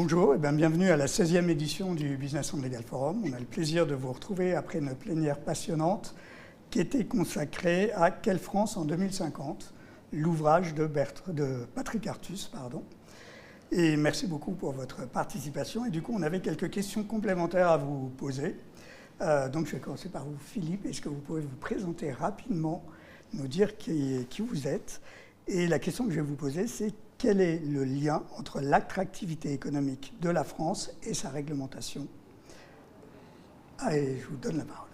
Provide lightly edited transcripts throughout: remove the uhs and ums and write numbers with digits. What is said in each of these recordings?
Bonjour et bienvenue à la 16e édition du Business and Legal Forum. On a le plaisir de vous retrouver après une plénière passionnante qui était consacrée à Quelle France en 2050, l'ouvrage de Patrick Artus. Et merci beaucoup pour votre participation. Et du coup, on avait quelques questions complémentaires à vous poser. Donc je vais commencer par vous, Philippe. Est-ce que vous pouvez vous présenter rapidement, nous dire qui vous êtes? Et la question que je vais vous poser, c'est quel est le lien entre l'attractivité économique de la France et sa réglementation? Allez, je vous donne la parole.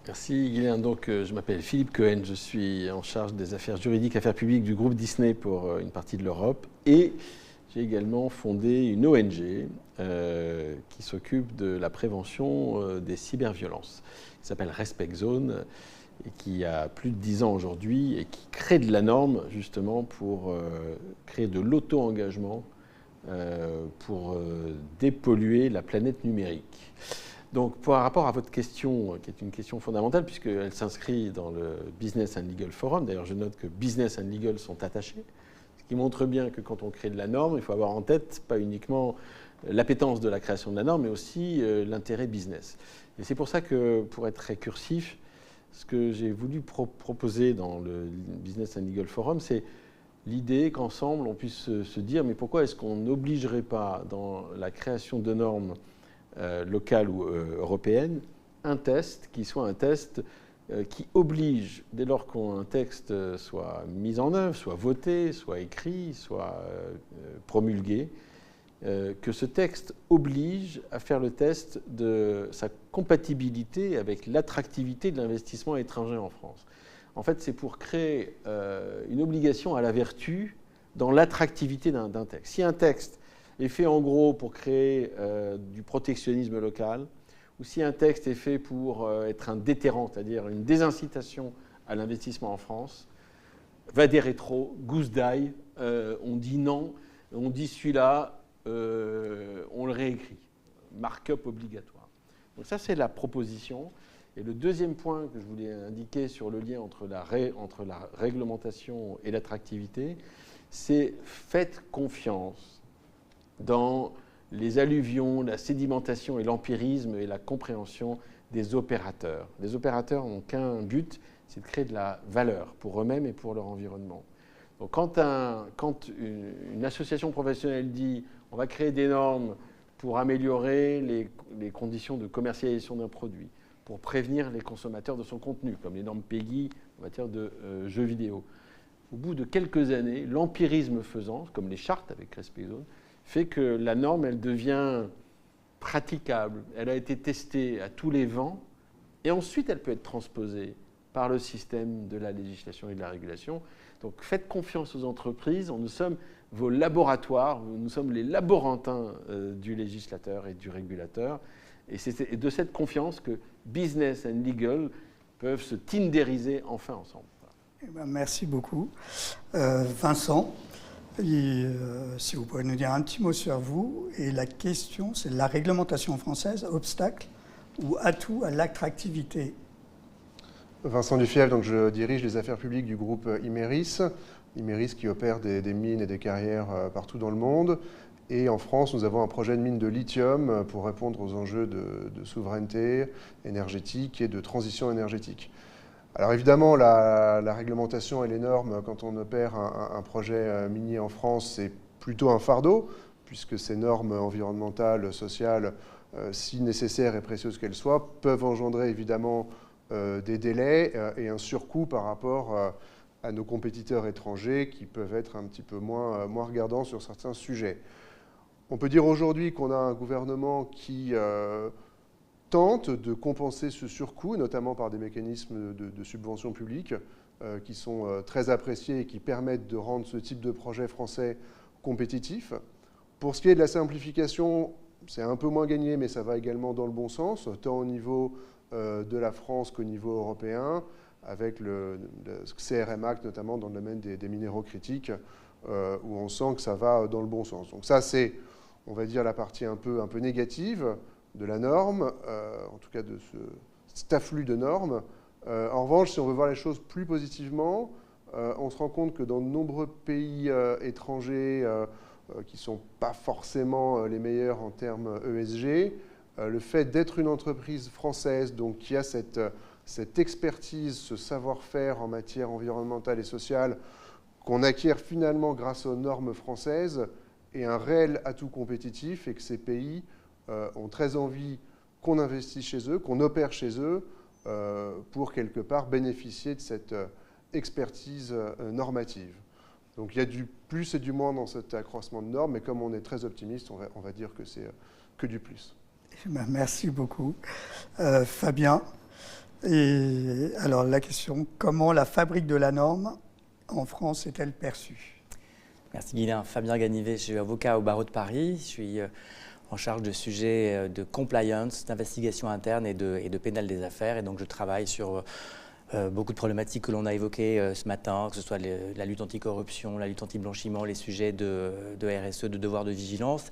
Merci Guilain. Donc, je m'appelle Philippe Cohen, je suis en charge des affaires juridiques, affaires publiques du groupe Disney pour une partie de l'Europe. Et j'ai également fondé une ONG qui s'occupe de la prévention des cyberviolences. Qui s'appelle Respect Zone et qui a plus de 10 ans aujourd'hui et qui crée de la norme justement pour créer de l'auto-engagement pour dépolluer la planète numérique. Donc, par rapport à votre question, qui est une question fondamentale, puisqu'elle s'inscrit dans le Business and Legal Forum, d'ailleurs je note que Business and Legal sont attachés, ce qui montre bien que quand on crée de la norme, il faut avoir en tête pas uniquement l'appétence de la création de la norme, mais aussi l'intérêt business. Et c'est pour ça que, pour être récursif, ce que j'ai voulu proposer dans le Business and Legal Forum, c'est l'idée qu'ensemble, on puisse se dire mais pourquoi est-ce qu'on n'obligerait pas, dans la création de normes locales ou européennes, un test qui soit un test qui oblige, dès lors qu'un texte soit mis en œuvre, soit voté, soit écrit, soit promulgué, que ce texte oblige à faire le test de sa compatibilité avec l'attractivité de l'investissement étranger en France. En fait, c'est pour créer une obligation à la vertu dans l'attractivité d'un texte. Si un texte est fait en gros pour créer du protectionnisme local, ou si un texte est fait pour être un déterrant, c'est-à-dire une désincitation à l'investissement en France, va des rétros, goose die, on dit non, on dit celui-là, on le réécrit. Markup obligatoire. Donc ça, c'est la proposition. Et le deuxième point que je voulais indiquer sur le lien entre la réglementation et l'attractivité, c'est faites confiance dans les alluvions, la sédimentation et l'empirisme et la compréhension des opérateurs. Les opérateurs n'ont qu'un but, c'est de créer de la valeur pour eux-mêmes et pour leur environnement. Donc quand une association professionnelle dit on va créer des normes pour améliorer les conditions de commercialisation d'un produit, pour prévenir les consommateurs de son contenu, comme les normes PEGI en matière de jeux vidéo. Au bout de quelques années, l'empirisme faisant, comme les chartes avec Respect Zone, fait que la norme, elle devient praticable, elle a été testée à tous les vents, et ensuite elle peut être transposée par le système de la législation et de la régulation. Donc faites confiance aux entreprises, nous sommes vos laboratoires, nous sommes les laborantins du législateur et du régulateur. Et c'est de cette confiance que business and legal peuvent se tindériser enfin ensemble. Eh bien, merci beaucoup. Vincent, si vous pouvez nous dire un petit mot sur vous. Et la question, c'est la réglementation française, obstacle ou atout à l'attractivité? Vincent Dufiel, donc je dirige les affaires publiques du groupe Imerys. Imerys qui opère des mines et des carrières partout dans le monde. Et en France, nous avons un projet de mine de lithium pour répondre aux enjeux de souveraineté énergétique et de transition énergétique. Alors évidemment, la réglementation et les normes, quand on opère un projet minier en France, c'est plutôt un fardeau, puisque ces normes environnementales, sociales, si nécessaires et précieuses qu'elles soient, peuvent engendrer évidemment des délais et un surcoût par rapport à nos compétiteurs étrangers qui peuvent être un petit peu moins regardants sur certains sujets. On peut dire aujourd'hui qu'on a un gouvernement qui tente de compenser ce surcoût, notamment par des mécanismes de subvention publique qui sont très appréciés et qui permettent de rendre ce type de projet français compétitif. Pour ce qui est de la simplification, c'est un peu moins gagné, mais ça va également dans le bon sens, tant au niveau de la France qu'au niveau européen, avec le CRM Act, notamment dans le domaine des minéraux critiques, où on sent que ça va dans le bon sens. Donc ça, c'est, on va dire, la partie un peu négative de la norme, en tout cas de cet afflux de normes. En revanche, si on veut voir les choses plus positivement, on se rend compte que dans de nombreux pays étrangers, qui ne sont pas forcément les meilleurs en termes ESG. Le fait d'être une entreprise française, donc qui a cette expertise, ce savoir-faire en matière environnementale et sociale, qu'on acquiert finalement grâce aux normes françaises, est un réel atout compétitif et que ces pays ont très envie qu'on investisse chez eux, qu'on opère chez eux, pour quelque part bénéficier de cette expertise normative. Donc il y a du plus et du moins dans cet accroissement de normes, mais comme on est très optimiste, on va dire que c'est que du plus. Merci beaucoup. Fabien, et alors la question, comment la fabrique de la norme en France est-elle perçue? Merci Guilain. Fabien Ganivet, je suis avocat au barreau de Paris. Je suis en charge de sujets de compliance, d'investigation interne et de pénal des affaires. Et donc je travaille sur beaucoup de problématiques que l'on a évoquées ce matin, que ce soit la lutte anticorruption, la lutte anti-blanchiment, les sujets de RSE, de devoir de vigilance.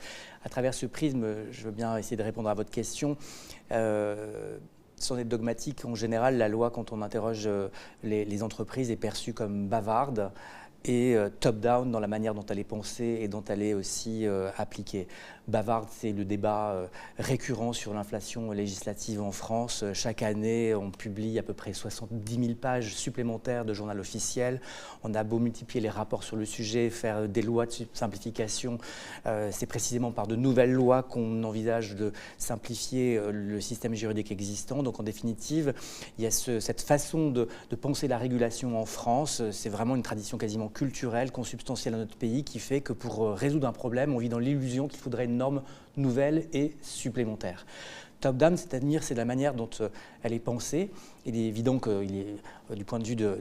À travers ce prisme, je veux bien essayer de répondre à votre question. Sans être dogmatique, en général, la loi, quand on interroge les entreprises, est perçue comme bavarde et top-down dans la manière dont elle est pensée et dont elle est aussi appliquée. Bavarde, c'est le débat récurrent sur l'inflation législative en France. Chaque année, on publie à peu près 70 000 pages supplémentaires de journal officiel. On a beau multiplier les rapports sur le sujet, faire des lois de simplification. C'est précisément par de nouvelles lois qu'on envisage de simplifier le système juridique existant. Donc en définitive, il y a cette façon de penser la régulation en France. C'est vraiment une tradition quasiment culturelle, consubstantielle à notre pays, qui fait que pour résoudre un problème, on vit dans l'illusion qu'il faudrait une norme nouvelle et supplémentaire. Top-down, c'est-à-dire c'est la manière dont elle est pensée. Il est évident que du point de vue de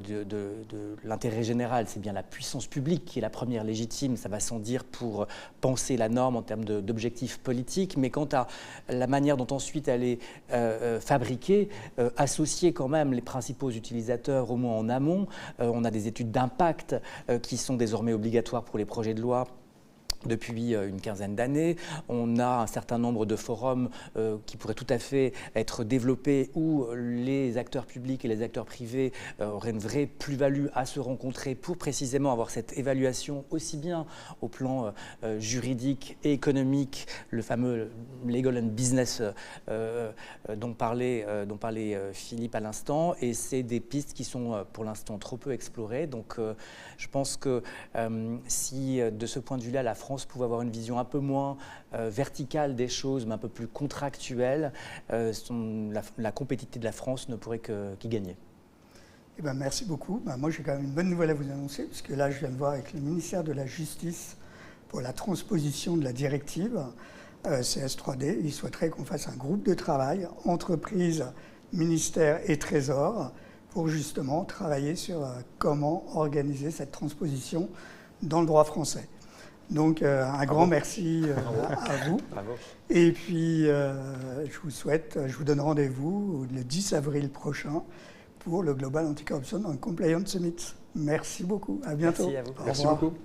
l'intérêt général, c'est bien la puissance publique qui est la première légitime, ça va sans dire, pour penser la norme en termes d'objectifs politiques. Mais quant à la manière dont ensuite elle est fabriquée, associer quand même les principaux utilisateurs au moins en amont, on a des études d'impact qui sont désormais obligatoires pour les projets de loi depuis une quinzaine d'années. On a un certain nombre de forums qui pourraient tout à fait être développés où les acteurs publics et les acteurs privés auraient une vraie plus-value à se rencontrer pour précisément avoir cette évaluation aussi bien au plan juridique et économique, le fameux legal and business dont parlait Philippe à l'instant. Et c'est des pistes qui sont pour l'instant trop peu explorées. Donc je pense que si de ce point de vue-là, la France pouvait avoir une vision un peu moins verticale des choses, mais un peu plus contractuelle, la compétitivité de la France ne pourrait qu'y gagner. Eh ben, merci beaucoup. Moi, j'ai quand même une bonne nouvelle à vous annoncer, puisque là, je viens de voir avec le ministère de la Justice pour la transposition de la directive CS3D. Ils souhaiteraient qu'on fasse un groupe de travail, entreprise, ministère et Trésor, pour justement travailler sur comment organiser cette transposition dans le droit français. Donc un grand merci à vous. Bravo. Et puis je vous donne rendez-vous le 10 avril prochain pour le Global Anti-Corruption and Compliance Summit. Merci beaucoup, à bientôt. Merci à vous. Au Merci revoir. beaucoup.